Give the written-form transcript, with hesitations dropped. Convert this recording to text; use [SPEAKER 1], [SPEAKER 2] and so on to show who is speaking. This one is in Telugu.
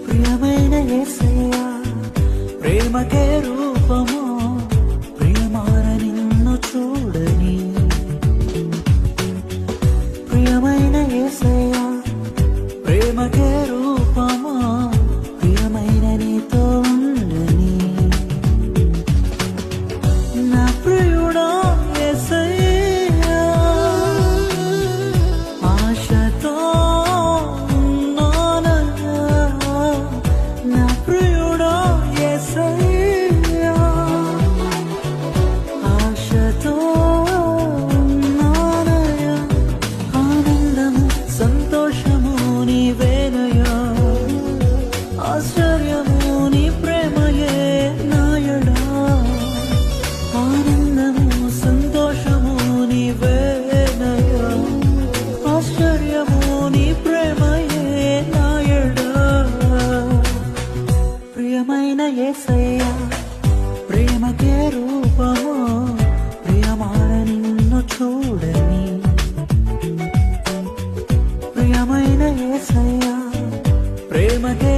[SPEAKER 1] ప్రియమైన యేసయ్యా ప్రేమకే రూపము ప్రియమార నిన్ను చూడని ప్రియమైన యేసయ్యా ప్రేమకే రూపము ప్రియమైన నీతో ఉండని నా ప్రియుడా యేసయ్యా ఆశతో సంతోషము నీవేనయా ఆశ్చర్యము నీ ప్రేమయే నాయడా ఆనందము సంతోషము నీవేనయా ఆశ్చర్యము నీ ప్రేమయే నాయడా ప్రియమైన యేసయ్యా ప్రేమకే రూపము ప్రియమార నిన్ను చూడని ప్రియమైన యేసయ్యా ప్రేమకే